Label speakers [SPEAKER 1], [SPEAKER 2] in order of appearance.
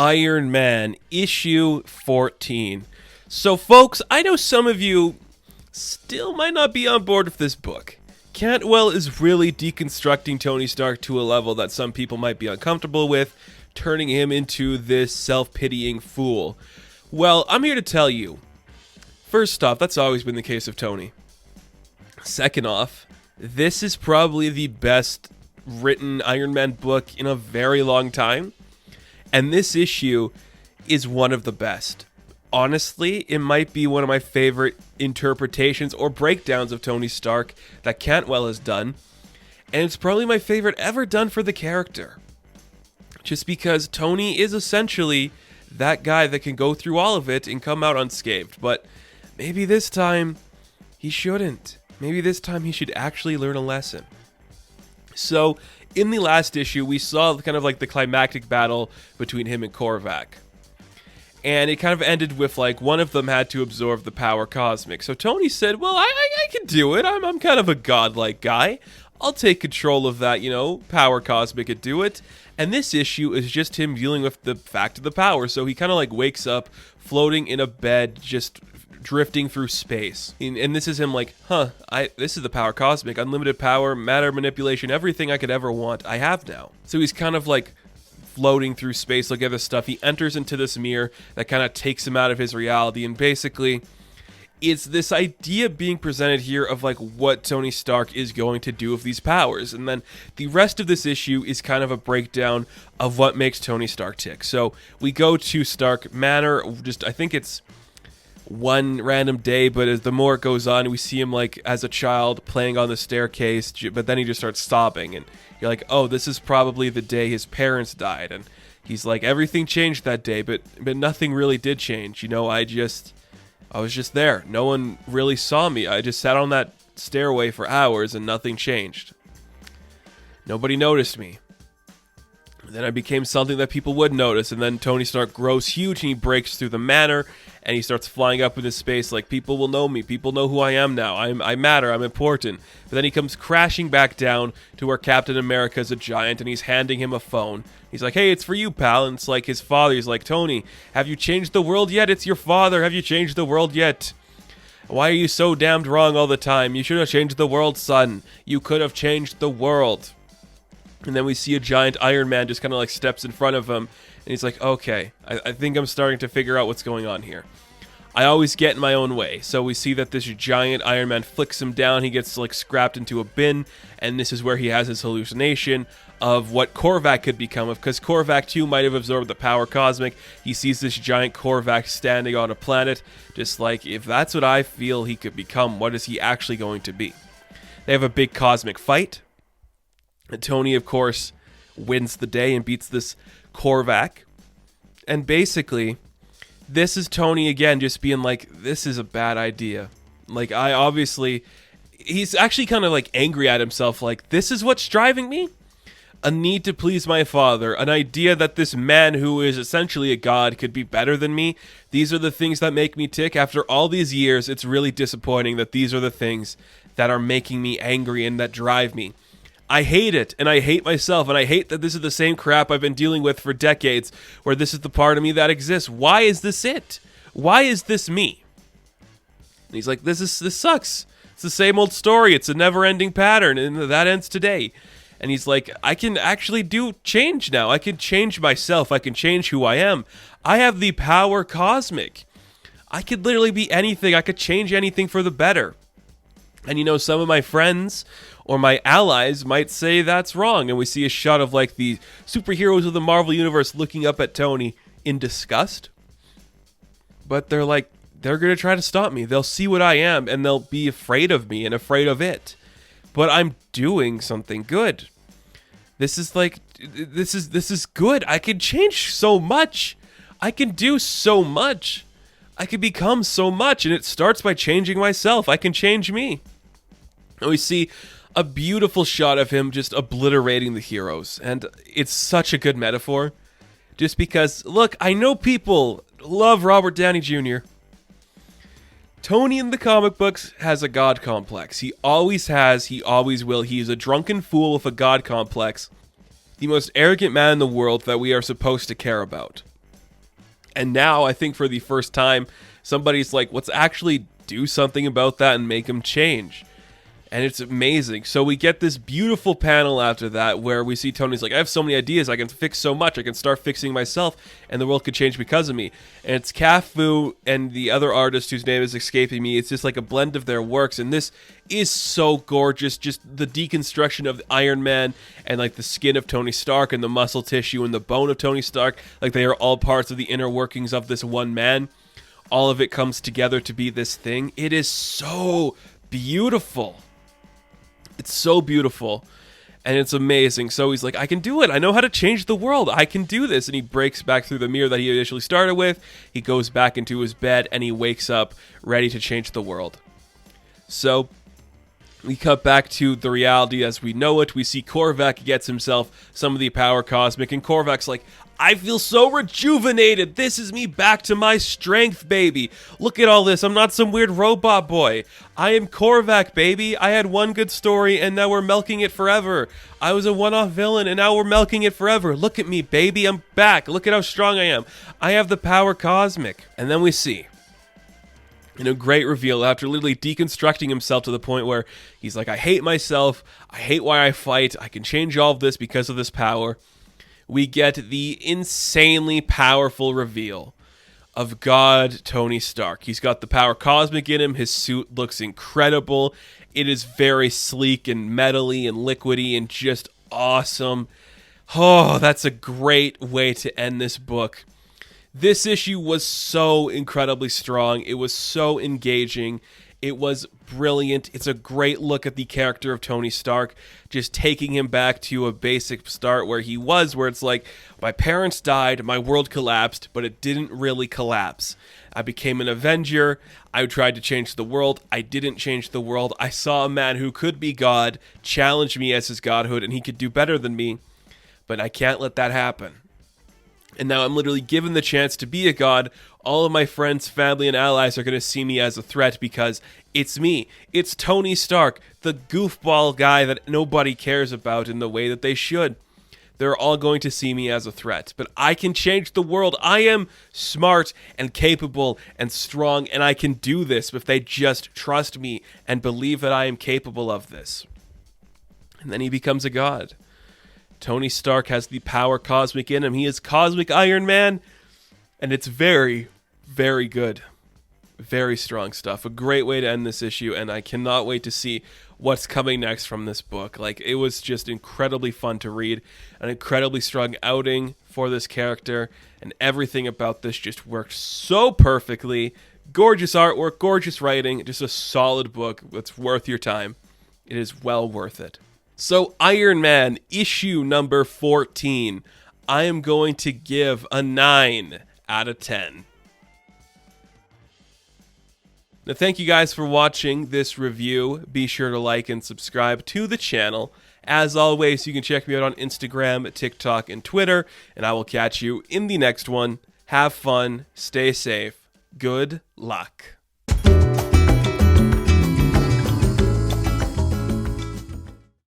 [SPEAKER 1] Iron Man, issue 14. So, folks, I know some of you still might not be on board with this book. Cantwell is really deconstructing Tony Stark to a level that some people might be uncomfortable with, turning him into this self-pitying fool. Well, I'm here to tell you, first off, that's always been the case of Tony. Second off, this is probably the best written Iron Man book in a very long time. And this issue is one of the best. Honestly, it might be one of my favorite interpretations or breakdowns of Tony Stark that Cantwell has done. And it's probably my favorite ever done for the character. Just because Tony is essentially that guy that can go through all of it and come out unscathed. But maybe this time he shouldn't. Maybe this time he should actually learn a lesson. So, in the last issue, we saw kind of like the climactic battle between him and Korvac. And it kind of ended with, like, one of them had to absorb the power cosmic. So Tony said, well, I can do it. I'm kind of a godlike guy. I'll take control of that, power cosmic and do it. And this issue is just him dealing with the fact of the power. So he kind of, like, wakes up floating in a bed, just drifting through space. And this is him like, this is the power cosmic, unlimited power, matter manipulation, everything I could ever want, I have now. So he's kind of like floating through space, like other stuff. He enters into this mirror that kind of takes him out of his reality, and basically it's this idea being presented here of like what Tony Stark is going to do with these powers. And then the rest of this issue is kind of a breakdown of what makes Tony Stark tick. So we go to Stark Manor, I think it's one random day, but as the more it goes on, we see him like as a child playing on the staircase, but then he just starts sobbing, and you're like, oh, this is probably the day his parents died. And he's like, everything changed that day, but nothing really did change. I was just there. No one really saw me. I just sat on that stairway for hours and nothing changed. Nobody noticed me. Then I became something that people would notice, and then Tony Stark grows huge and he breaks through the manor and he starts flying up into space like, people will know me, people know who I am now, I matter, I'm important. But then he comes crashing back down to where Captain America's a giant and he's handing him a phone. He's like, hey, it's for you, pal. And it's like his father. He's like, Tony, have you changed the world yet? It's your father. Have you changed the world yet? Why are you so damned wrong all the time? You should have changed the world, son. You could have changed the world. And then we see a giant Iron Man just kind of like steps in front of him. And he's like, okay, I think I'm starting to figure out what's going on here. I always get in my own way. So we see that this giant Iron Man flicks him down. He gets like scrapped into a bin. And this is where he has his hallucination of what Korvac could become. Because Korvac too might have absorbed the power cosmic. He sees this giant Korvac standing on a planet. Just like, if that's what I feel he could become, what is he actually going to be? They have a big cosmic fight. And Tony, of course, wins the day and beats this Korvac. And basically, this is Tony again just being like, this is a bad idea. Like, he's actually kind of like angry at himself. Like, this is what's driving me? A need to please my father. An idea that this man who is essentially a god could be better than me. These are the things that make me tick. After all these years, it's really disappointing that these are the things that are making me angry and that drive me. I hate it, and I hate myself, and I hate that this is the same crap I've been dealing with for decades, where this is the part of me that exists. Why is this it? Why is this me? And he's like, this sucks. It's the same old story. It's a never-ending pattern, and that ends today. And he's like, I can actually do change now. I can change myself. I can change who I am. I have the power cosmic. I could literally be anything. I could change anything for the better. And some of my friends or my allies might say that's wrong. And we see a shot of like the superheroes of the Marvel Universe looking up at Tony in disgust. But they're going to try to stop me. They'll see what I am and they'll be afraid of me and afraid of it. But I'm doing something good. This is good. I can change so much. I can do so much. I can become so much. And it starts by changing myself. I can change me. And we see a beautiful shot of him just obliterating the heroes. And it's such a good metaphor. Just because, look, I know people love Robert Downey Jr. Tony in the comic books has a god complex. He always has, he always will. He is a drunken fool with a god complex. The most arrogant man in the world that we are supposed to care about. And now I think for the first time, somebody's like, let's actually do something about that and make him change. And it's amazing. So we get this beautiful panel after that where we see Tony's like, I have so many ideas. I can fix so much. I can start fixing myself and the world could change because of me. And it's Cafu and the other artist whose name is escaping me. It's just like a blend of their works. And this is so gorgeous. Just the deconstruction of Iron Man and like the skin of Tony Stark and the muscle tissue and the bone of Tony Stark. Like they are all parts of the inner workings of this one man. All of it comes together to be this thing. It is so beautiful. It's so beautiful, and it's amazing. So he's like, I can do it. I know how to change the world. I can do this. And he breaks back through the mirror that he initially started with. He goes back into his bed, and he wakes up ready to change the world. So we cut back to the reality as we know it. We see Korvac gets himself some of the power cosmic, and Korvac's like, I feel so rejuvenated. This is me back to my strength, baby. Look at all this. I'm not some weird robot boy. I am Korvac, baby. I had one good story, and now we're milking it forever. I was a one-off villain, and now we're milking it forever. Look at me, baby. I'm back. Look at how strong I am. I have the power cosmic. And then we see, in a great reveal, after literally deconstructing himself to the point where he's like, I hate myself. I hate why I fight. I can change all of this because of this power. We get the insanely powerful reveal of God Tony Stark. He's got the power cosmic in him. His suit looks incredible. It is very sleek and metally and liquidy and just awesome. Oh, that's a great way to end this book. This issue was so incredibly strong. It was so engaging. It was brilliant. It's a great look at the character of Tony Stark, just taking him back to a basic start where he was, where it's like, my parents died, my world collapsed, but it didn't really collapse. I became an Avenger. I tried to change the world. I didn't change the world. I saw a man who could be God challenge me as his godhood, and he could do better than me, but I can't let that happen. And now I'm literally given the chance to be a god. All of my friends, family, and allies are going to see me as a threat because it's me. It's Tony Stark, the goofball guy that nobody cares about in the way that they should. They're all going to see me as a threat. But I can change the world. I am smart and capable and strong, and I can do this if they just trust me and believe that I am capable of this. And then he becomes a god. Tony Stark has the power cosmic in him. He is Cosmic Iron Man, and it's very, very good. Very strong stuff. A great way to end this issue, and I cannot wait to see what's coming next from this book. Like, it was just incredibly fun to read, an incredibly strong outing for this character, and everything about this just worked so perfectly. Gorgeous artwork, gorgeous writing, just a solid book that's worth your time. It is well worth it. So, Iron Man, issue number 14, I am going to give a 9 out of 10. Now, thank you guys for watching this review. Be sure to like and subscribe to the channel. As always, you can check me out on Instagram, TikTok, and Twitter, and I will catch you in the next one. Have fun, stay safe, good luck.